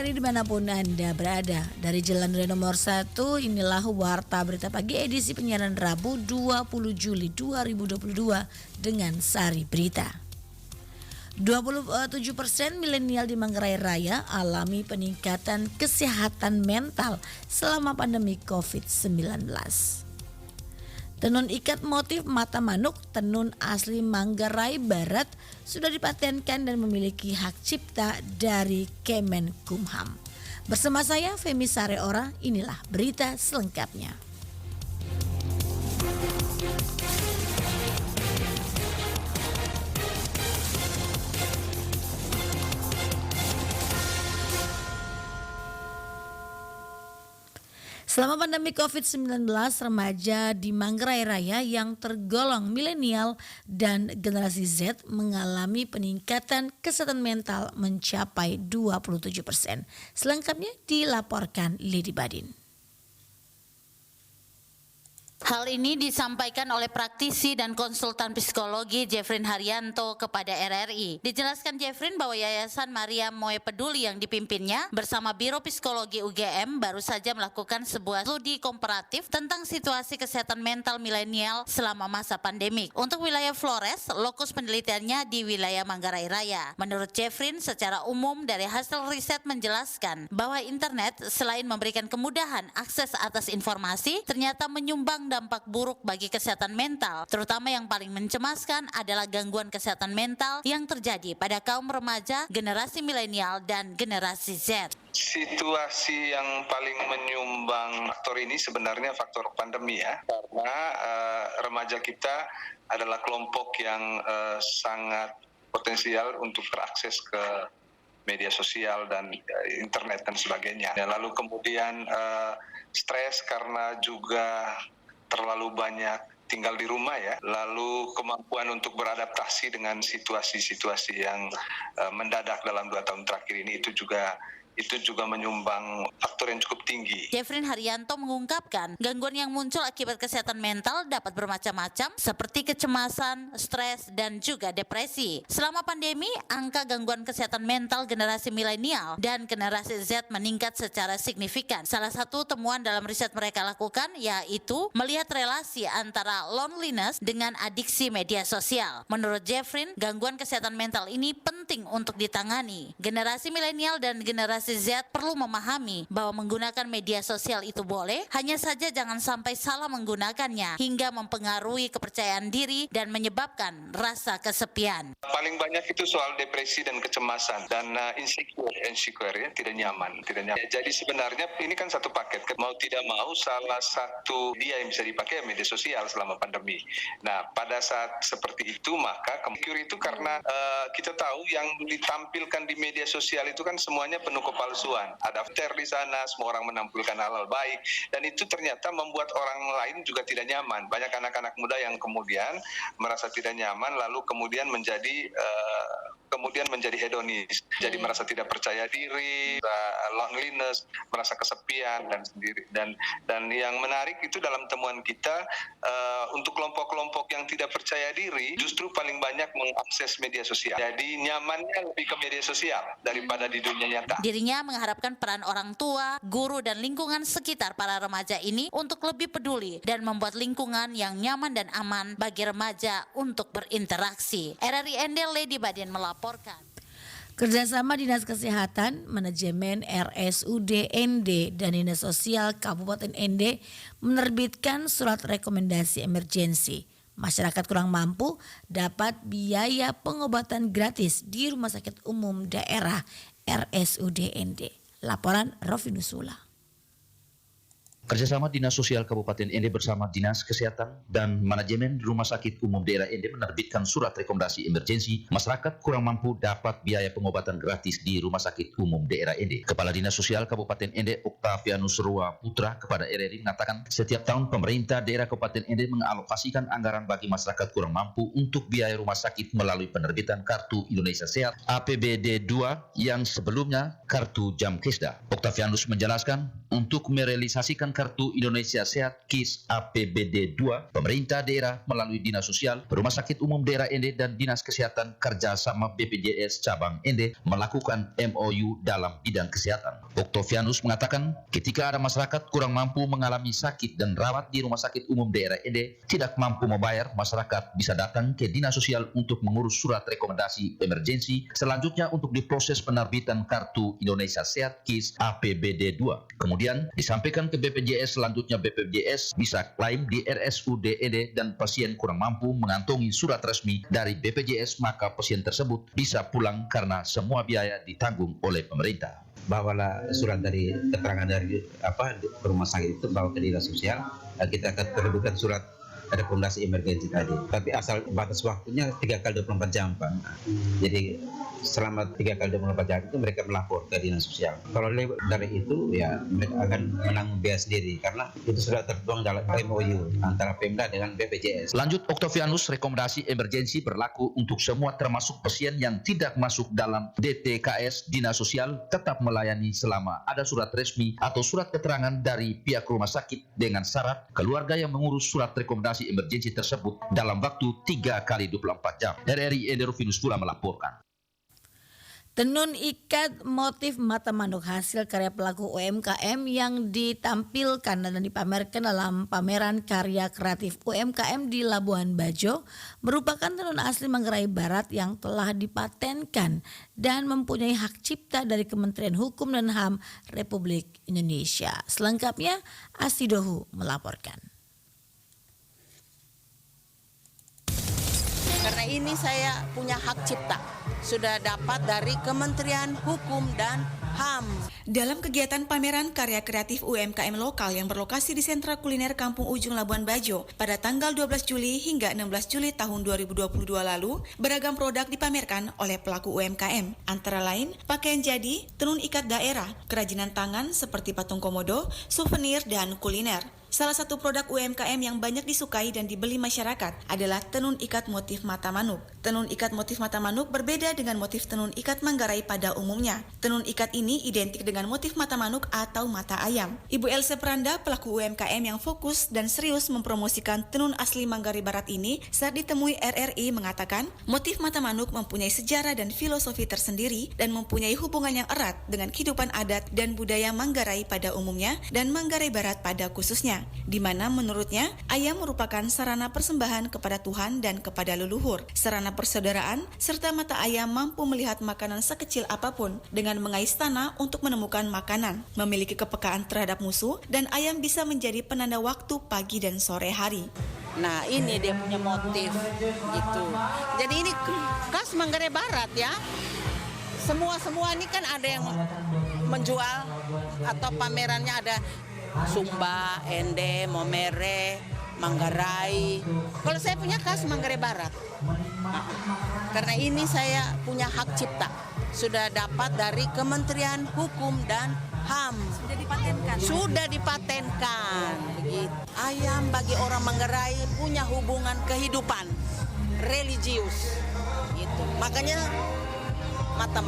RRI dimanapun Anda berada. Dari Jalan Raya nomor 1, inilah Warta Berita Pagi edisi penyiaran Rabu 20 Juli 2022 dengan Sari Berita. 27% milenial di Manggarai Raya alami peningkatan kesehatan mental selama pandemi COVID-19. Tenun ikat motif mata manuk tenun asli Manggarai Barat sudah dipatenkan dan memiliki hak cipta dari Kemenkumham. Bersama saya Femi Sareora, inilah berita selengkapnya. Selama pandemi COVID-19, remaja di Manggarai Raya yang tergolong milenial dan generasi Z mengalami peningkatan kesehatan mental mencapai 27%. Selengkapnya dilaporkan Lady Badin. Hal ini disampaikan oleh praktisi dan konsultan psikologi Jeffrin Haryanto kepada RRI. Dijelaskan Jeffrin bahwa Yayasan Maria Moe Peduli yang dipimpinnya bersama Biro Psikologi UGM baru saja melakukan sebuah studi komparatif tentang situasi kesehatan mental milenial selama masa pandemik. Untuk wilayah Flores, lokus penelitiannya di wilayah Manggarai Raya. Menurut Jeffrin, secara umum dari hasil riset menjelaskan bahwa internet selain memberikan kemudahan akses atas informasi, ternyata menyumbang dampak buruk bagi kesehatan mental, terutama yang paling mencemaskan adalah gangguan kesehatan mental yang terjadi pada kaum remaja, generasi milenial, dan generasi Z. Situasi yang paling menyumbang faktor ini sebenarnya faktor pandemi ya, karena remaja kita adalah kelompok yang sangat potensial untuk terakses ke media sosial dan internet dan sebagainya. Lalu kemudian stres karena juga terlalu banyak tinggal di rumah ya, lalu kemampuan untuk beradaptasi dengan situasi-situasi yang mendadak dalam 2 tahun terakhir ini itu juga menyumbang faktor yang cukup tinggi. Jeffrin Haryanto mengungkapkan gangguan yang muncul akibat kesehatan mental dapat bermacam-macam seperti kecemasan, stres, dan juga depresi. Selama pandemi, angka gangguan kesehatan mental generasi milenial dan generasi Z meningkat secara signifikan. Salah satu temuan dalam riset mereka lakukan yaitu melihat relasi antara loneliness dengan adiksi media sosial. Menurut Jeffrin, gangguan kesehatan mental ini penting untuk ditangani. Generasi milenial dan generasi Z perlu memahami bahwa menggunakan media sosial itu boleh, hanya saja jangan sampai salah menggunakannya hingga mempengaruhi kepercayaan diri dan menyebabkan rasa kesepian. Paling banyak itu soal depresi dan kecemasan dan insecure ya, tidak nyaman. Jadi sebenarnya ini kan satu paket, mau tidak mau salah satu dia yang bisa dipakai media sosial selama pandemi. Nah, pada saat seperti itu maka insecure itu karena kita tahu yang ditampilkan di media sosial itu kan semuanya penuh kepalsuan. Ada filter di sana, semua orang menampilkan hal-hal baik, dan itu ternyata membuat orang lain juga tidak nyaman. Banyak anak-anak muda yang kemudian merasa tidak nyaman, lalu kemudian menjadi hedonis, jadi merasa tidak percaya diri, loneliness, merasa kesepian dan sendiri. Dan yang menarik itu dalam temuan kita untuk kelompok-kelompok yang tidak percaya diri justru paling banyak mengakses media sosial. Jadi nyamannya lebih ke media sosial daripada di dunia nyata. Dirinya mengharapkan peran orang tua, guru, dan lingkungan sekitar para remaja ini untuk lebih peduli dan membuat lingkungan yang nyaman dan aman bagi remaja untuk berinteraksi. RRI Ende Lady Badin melaporkan. Kerjasama Dinas Kesehatan, Manajemen RSUD Ende dan Dinas Sosial Kabupaten Ende menerbitkan surat rekomendasi emergensi. Masyarakat kurang mampu dapat biaya pengobatan gratis di Rumah Sakit Umum Daerah RSUD Ende. Laporan Rofinusula. Kerjasama Dinas Sosial Kabupaten Ende bersama Dinas Kesehatan dan Manajemen Rumah Sakit Umum Daerah Ende menerbitkan surat rekomendasi emergensi masyarakat kurang mampu dapat biaya pengobatan gratis di Rumah Sakit Umum Daerah Ende. Kepala Dinas Sosial Kabupaten Ende Oktavianus Rua Putra kepada RRI mengatakan setiap tahun pemerintah daerah Kabupaten Ende mengalokasikan anggaran bagi masyarakat kurang mampu untuk biaya rumah sakit melalui penerbitan Kartu Indonesia Sehat APBD 2 yang sebelumnya Kartu Jamkesda. Oktavianus menjelaskan Untuk merealisasikan Kartu Indonesia Sehat KIS APBD 2, pemerintah daerah melalui Dinas Sosial, Rumah Sakit Umum Daerah Ende dan Dinas Kesehatan kerjasama BPJS Cabang Ende melakukan MOU dalam bidang kesehatan. Oktavianus mengatakan, ketika ada masyarakat kurang mampu mengalami sakit dan rawat di Rumah Sakit Umum Daerah Ende tidak mampu membayar, masyarakat bisa datang ke Dinas Sosial untuk mengurus surat rekomendasi emergensi, selanjutnya untuk diproses penerbitan Kartu Indonesia Sehat KIS APBD 2. Kemudian disampaikan ke BPJS, selanjutnya BPJS bisa klaim di RSUD Ende dan pasien kurang mampu mengantongi surat resmi dari BPJS, maka pasien tersebut bisa pulang karena semua biaya ditanggung oleh pemerintah. Bawalah surat dari keterangan dari rumah sakit itu, bawa ke Dinas Sosial, kita akan terbitkan surat rekomendasi emergensi tadi. Tapi asal batas waktunya 3 kali 24 jam, Pak. Jadi selama 3 kali 24 jam itu mereka melapor ke Dinas Sosial. Kalau lebih dari itu, ya mereka akan menanggung biaya sendiri karena itu sudah tertuang dalam MOU antara Pemda dengan BPJS. Lanjut Oktavianus, rekomendasi emergensi berlaku untuk semua termasuk pasien yang tidak masuk dalam DTKS Dinas Sosial tetap melayani selama ada surat resmi atau surat keterangan dari pihak rumah sakit dengan syarat keluarga yang mengurus surat rekomendasi emergensi tersebut dalam waktu 3 kali 24 jam. RRI Ende Rufinus pula melaporkan. Tenun ikat motif mata manuk hasil karya pelaku UMKM yang ditampilkan dan dipamerkan dalam pameran karya kreatif UMKM di Labuan Bajo merupakan tenun asli Manggarai Barat yang telah dipatenkan dan mempunyai hak cipta dari Kementerian Hukum dan HAM Republik Indonesia. Selengkapnya Asidohu melaporkan. Karena ini saya punya hak cipta, sudah dapat dari Kementerian Hukum dan HAM. Dalam kegiatan pameran karya kreatif UMKM lokal yang berlokasi di Sentra Kuliner Kampung Ujung Labuan Bajo pada tanggal 12 Juli hingga 16 Juli tahun 2022 lalu, beragam produk dipamerkan oleh pelaku UMKM. Antara lain, pakaian jadi, tenun ikat daerah, kerajinan tangan seperti patung komodo, souvenir, dan kuliner. Salah satu produk UMKM yang banyak disukai dan dibeli masyarakat adalah tenun ikat motif mata manuk. Tenun ikat motif mata manuk berbeda dengan motif tenun ikat Manggarai pada umumnya. Tenun ikat ini identik dengan motif mata manuk atau mata ayam. Ibu Else Pranda, pelaku UMKM yang fokus dan serius mempromosikan tenun asli Manggarai Barat ini, saat ditemui RRI mengatakan, motif mata manuk mempunyai sejarah dan filosofi tersendiri dan mempunyai hubungan yang erat dengan kehidupan adat dan budaya Manggarai pada umumnya dan Manggarai Barat pada khususnya, di mana menurutnya ayam merupakan sarana persembahan kepada Tuhan dan kepada leluhur, sarana persaudaraan, serta mata ayam mampu melihat makanan sekecil apapun dengan mengais tanah untuk menemukan makanan, memiliki kepekaan terhadap musuh, dan ayam bisa menjadi penanda waktu pagi dan sore hari. Nah, ini dia punya motif gitu. Jadi ini khas Manggarai Barat ya. Semua ini kan ada yang menjual atau pamerannya ada Sumba, Ende, Momere, Manggarai. Kalau saya punya khas Manggarai Barat. Karena ini saya punya hak cipta, sudah dapat dari Kementerian Hukum dan HAM. Sudah dipatenkan. Begitu. Ayam bagi orang Manggarai punya hubungan kehidupan religius. Gitu. Makanya mata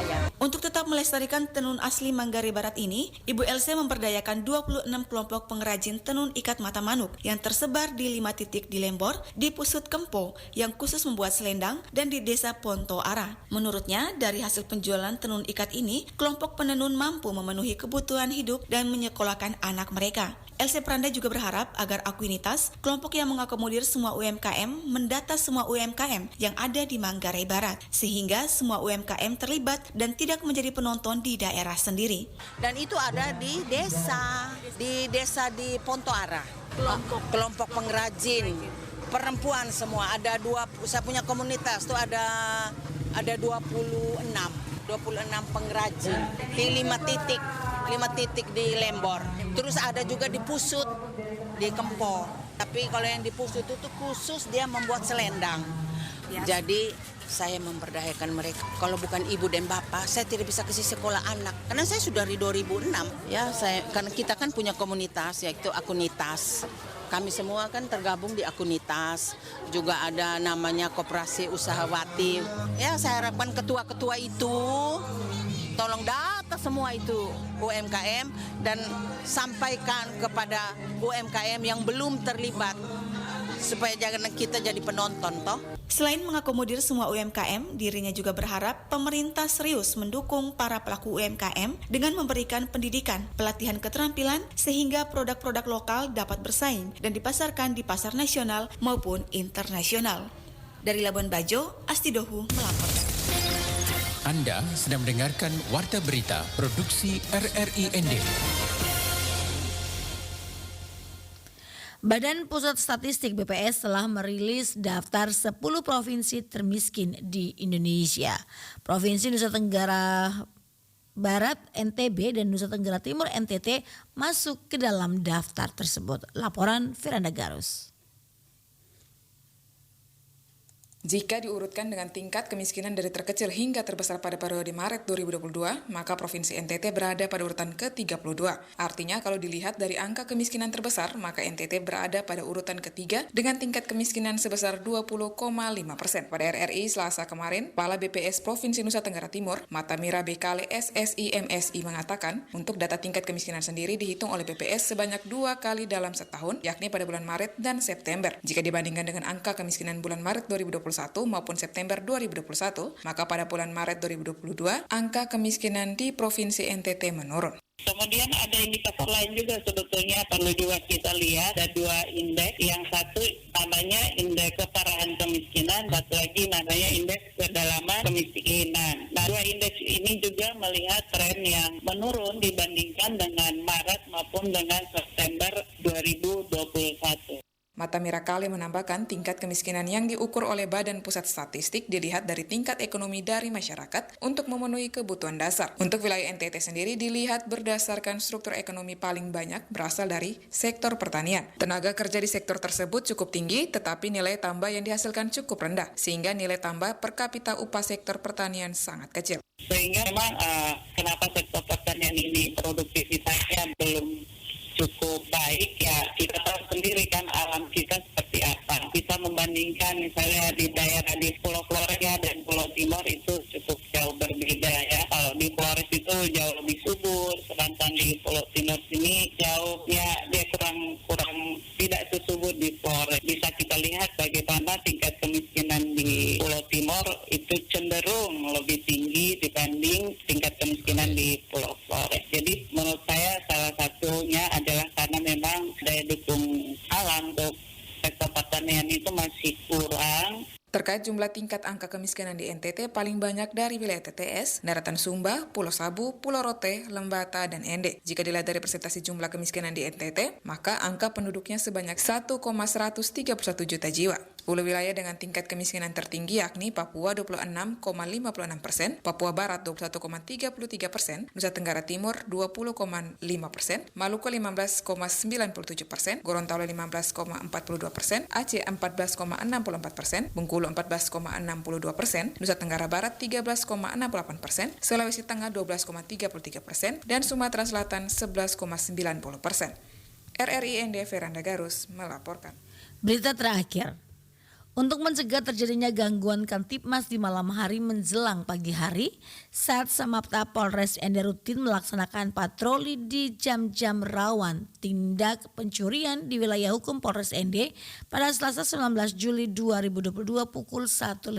ayam. Untuk tetap melestarikan tenun asli Manggarai Barat ini, Ibu Else memperdayakan 26 kelompok pengrajin tenun ikat mata manuk yang tersebar di 5 titik di Lembor, di Pusut Kempo yang khusus membuat selendang, dan di Desa Ponto Ara. Menurutnya, dari hasil penjualan tenun ikat ini, kelompok penenun mampu memenuhi kebutuhan hidup dan menyekolahkan anak mereka. Else Pranda juga berharap agar Akuinitas, kelompok yang mengakomodir semua UMKM, mendata semua UMKM yang ada di Manggarai Barat, sehingga semua UMKM terlibat dan tidak menjadi penonton di daerah sendiri. Dan itu ada di desa di Ponto Ara, kelompok pengrajin perempuan semua. Ada saya punya komunitas tuh ada 26 pengrajin di 5 titik di Lembor. Terus ada juga di Pusut, di Kempo. Tapi kalau yang di Pusut itu khusus dia membuat selendang. Jadi saya memperdayakan mereka. Kalau bukan ibu dan bapak, saya tidak bisa kasih sekolah anak. Karena saya sudah dari 2006. Ya, karena kita kan punya komunitas, yaitu Akunitas. Kami semua kan tergabung di Akunitas. Juga ada namanya Koperasi Usahawati. Ya, saya harapkan ketua-ketua itu tolong datang data semua itu UMKM dan sampaikan kepada UMKM yang belum terlibat supaya jangan kita jadi penonton toh. Selain mengakomodir semua UMKM, dirinya juga berharap pemerintah serius mendukung para pelaku UMKM dengan memberikan pendidikan, pelatihan keterampilan sehingga produk-produk lokal dapat bersaing dan dipasarkan di pasar nasional maupun internasional. Dari Labuan Bajo, Astidohu melaporkan. Anda sedang mendengarkan Warta Berita Produksi RRI ND. Badan Pusat Statistik BPS telah merilis daftar 10 provinsi termiskin di Indonesia. Provinsi Nusa Tenggara Barat NTB dan Nusa Tenggara Timur NTT masuk ke dalam daftar tersebut. Laporan Firanda Garus. Jika diurutkan dengan tingkat kemiskinan dari terkecil hingga terbesar pada periode Maret 2022, maka Provinsi NTT berada pada urutan ke-32. Artinya kalau dilihat dari angka kemiskinan terbesar, maka NTT berada pada urutan ketiga dengan tingkat kemiskinan sebesar 20,5%. Pada RRI Selasa kemarin, Kepala BPS Provinsi Nusa Tenggara Timur, Matamira Bekale SSI MSI mengatakan, untuk data tingkat kemiskinan sendiri dihitung oleh BPS sebanyak 2 kali dalam setahun, yakni pada bulan Maret dan September. Jika dibandingkan dengan angka kemiskinan bulan Maret 2021 maupun September 2021, maka pada bulan Maret 2022, angka kemiskinan di Provinsi NTT menurun. Kemudian ada indikator lain juga sebetulnya perlu juga kita lihat, ada 2 indeks, yang satu namanya indeks keparahan kemiskinan, satu lagi namanya indeks kedalaman kemiskinan. Nah, 2 indeks ini juga melihat tren yang menurun dibandingkan dengan Maret maupun dengan September 2021. Matamira Kale menambahkan tingkat kemiskinan yang diukur oleh Badan Pusat Statistik dilihat dari tingkat ekonomi dari masyarakat untuk memenuhi kebutuhan dasar. Untuk wilayah NTT sendiri dilihat berdasarkan struktur ekonomi paling banyak berasal dari sektor pertanian. Tenaga kerja di sektor tersebut cukup tinggi, tetapi nilai tambah yang dihasilkan cukup rendah, sehingga nilai tambah per kapita upah sektor pertanian sangat kecil. Sehingga memang kenapa sektor pertanian ini produktivitasnya belum cukup baik, ya kita tahu sendiri kan alam kita seperti apa. Kita membandingkan misalnya di daerah di Pulau Flores dan Pulau Timur itu cukup jauh berbeda ya. Kalau di Flores itu jauh lebih subur, sedangkan di Pulau Timur sini jauhnya dia kurang tidak sesubur di Flores. Bisa kita lihat bagaimana tingkat kemiskinan di Pulau Timur itu cenderung lebih tinggi dibanding tingkat kemiskinan di Pulau Flores. Jadi menurut saya salah satunya adalah karena memang daya dukung alam untuk sektor pertanian itu masih kurang. Terkait jumlah tingkat angka kemiskinan di NTT paling banyak dari wilayah TTS, Daratan Sumba, Pulau Sabu, Pulau Rote, Lembata, dan Ende. Jika dilihat dari persentase jumlah kemiskinan di NTT, maka angka penduduknya sebanyak 1,131 juta jiwa. 10 wilayah dengan tingkat kemiskinan tertinggi yakni Papua 26,56%, Papua Barat 21,33%, Nusa Tenggara Timur 20,5%, Maluku 15,97%, Gorontalo 15,42%, Aceh 14,64%, Bengkulu 14,62%, Nusa Tenggara Barat 13,68%, Sulawesi Tengah 12,33%, dan Sumatera Selatan 11,90%. RRI ND Firanda Garus melaporkan. Berita terakhir. Untuk mencegah terjadinya gangguan Kamtibmas di malam hari menjelang pagi hari, Sat Samapta Polres Ende rutin melaksanakan patroli di jam-jam rawan tindak pencurian di wilayah hukum Polres Ende pada Selasa 19 Juli 2022 pukul 1.30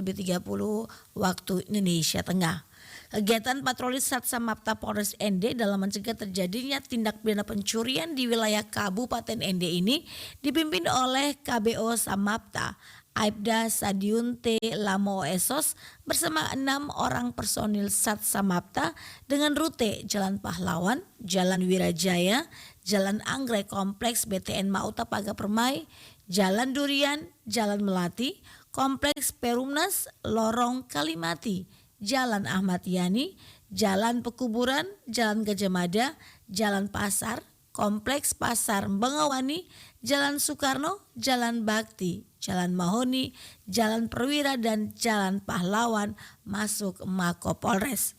waktu Indonesia Tengah. Kegiatan patroli Sat Samapta Polres Ende dalam mencegah terjadinya tindak pidana pencurian di wilayah Kabupaten Ende ini dipimpin oleh KBO Samapta Aibda Sadiunte Lamo Esos bersama 6 orang personil Sat Samapta dengan rute Jalan Pahlawan, Jalan Wirajaya, Jalan Anggrek Kompleks BTN Mauta Paga Permai, Jalan Durian, Jalan Melati, Kompleks Perumnas, Lorong Kalimati, Jalan Ahmad Yani, Jalan Pekuburan, Jalan Gajah Mada, Jalan Pasar, Kompleks Pasar Bengawani, Jalan Soekarno, Jalan Bakti, Jalan Mahoni, Jalan Perwira, dan Jalan Pahlawan masuk Mako Polres.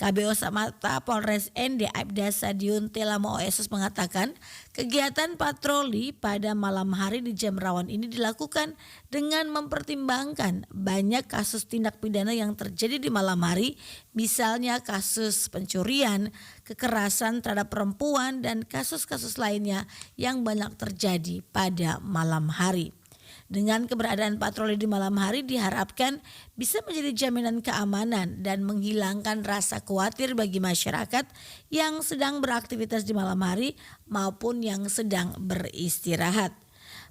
KBO Samata Polres ND Aibda Sadiun Telamo Oesus mengatakan kegiatan patroli pada malam hari di jam rawan ini dilakukan dengan mempertimbangkan banyak kasus tindak pidana yang terjadi di malam hari, misalnya kasus pencurian, kekerasan terhadap perempuan dan kasus-kasus lainnya yang banyak terjadi pada malam hari. Dengan keberadaan patroli di malam hari diharapkan bisa menjadi jaminan keamanan dan menghilangkan rasa khawatir bagi masyarakat yang sedang beraktivitas di malam hari maupun yang sedang beristirahat.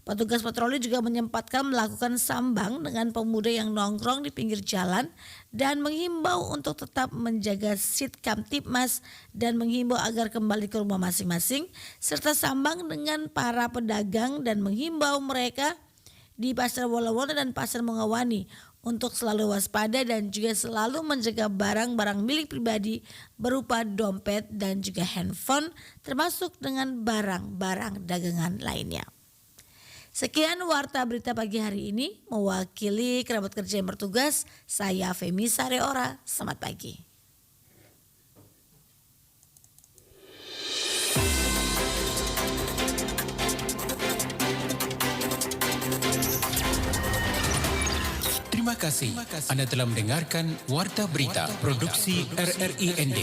Petugas patroli juga menyempatkan melakukan sambang dengan pemuda yang nongkrong di pinggir jalan dan menghimbau untuk tetap menjaga sit Kamtipmas dan menghimbau agar kembali ke rumah masing-masing, serta sambang dengan para pedagang dan menghimbau mereka di Pasar Wala-Wala dan Pasar Mongawani untuk selalu waspada dan juga selalu menjaga barang-barang milik pribadi berupa dompet dan juga handphone, termasuk dengan barang-barang dagangan lainnya. Sekian Warta Berita Pagi hari ini, mewakili kerabat kerja yang bertugas, saya Femi Sareora, selamat pagi. Terima kasih. Anda telah mendengarkan Warta Berita Produksi RRI ND.